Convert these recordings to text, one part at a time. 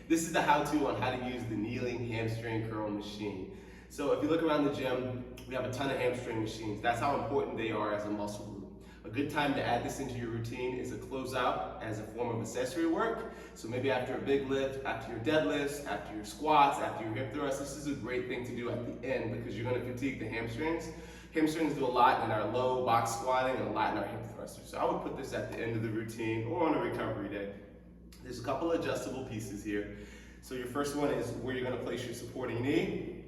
This is the how-to on how to use the kneeling hamstring curl machine. So if you look around the gym, we have a ton of hamstring machines. That's how important they are as a muscle group. A good time to add this into your routine is a closeout as a form of accessory work. So maybe after a big lift, after your deadlifts, after your squats, after your hip thrusts, this is a great thing to do at the end because you're going to fatigue the hamstrings. Hamstrings do a lot in our low box squatting and a lot in our hip thrusters. So I would put this at the end of the routine or on a recovery day. There's a couple of adjustable pieces here. So your first one is where you're going to place your supporting knee,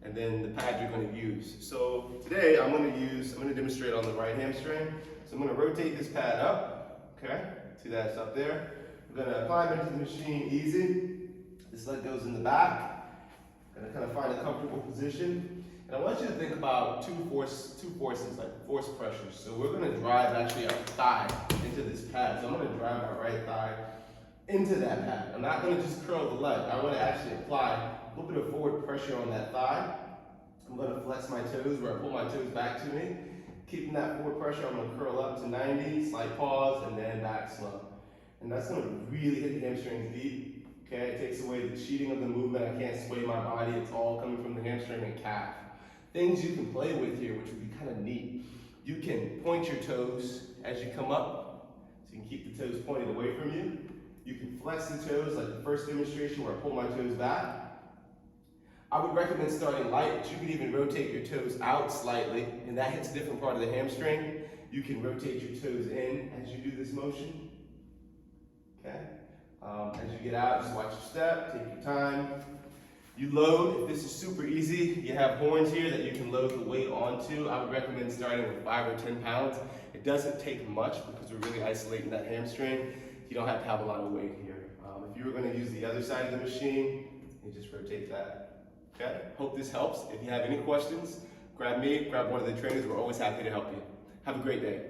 and then the pad you're going to use. So today I'm going to demonstrate on the right hamstring. So I'm going to rotate this pad up, okay? See that it's up there. I'm going to climb into the machine easy. This leg goes in the back. I'm going to kind of find a comfortable position. And I want you to think about two forces, like force pressures. So we're going to drive actually our thigh into this pad. So I'm going to drive my right thigh into that pad. I'm not going to just curl the leg. I want to actually apply a little bit of forward pressure on that thigh. I'm going to flex my toes where I pull my toes back to me. Keeping that forward pressure, I'm going to curl up to 90, slight pause, and then back slow. And that's going to really hit the hamstrings deep. Okay, it takes away the cheating of the movement. I can't sway my body. It's all coming from the hamstring and calf. Things you can play with here, which would be kind of neat. You can point your toes as you come up, so you can keep the toes pointed away from you. You can flex the toes like the first demonstration where I pull my toes back. I would recommend starting light, but you can even rotate your toes out slightly, and that hits a different part of the hamstring. You can rotate your toes in as you do this motion. Okay? As you get out, just watch your step, take your time. You load, if this is super easy, you have horns here that you can load the weight onto. I would recommend starting with 5 or 10 pounds. It doesn't take much because we're really isolating that hamstring. You don't have to have a lot of weight here. If you were going to use the other side of the machine, you just rotate that. Okay? Hope this helps. If you have any questions, grab me, grab one of the trainers. We're always happy to help you. Have a great day.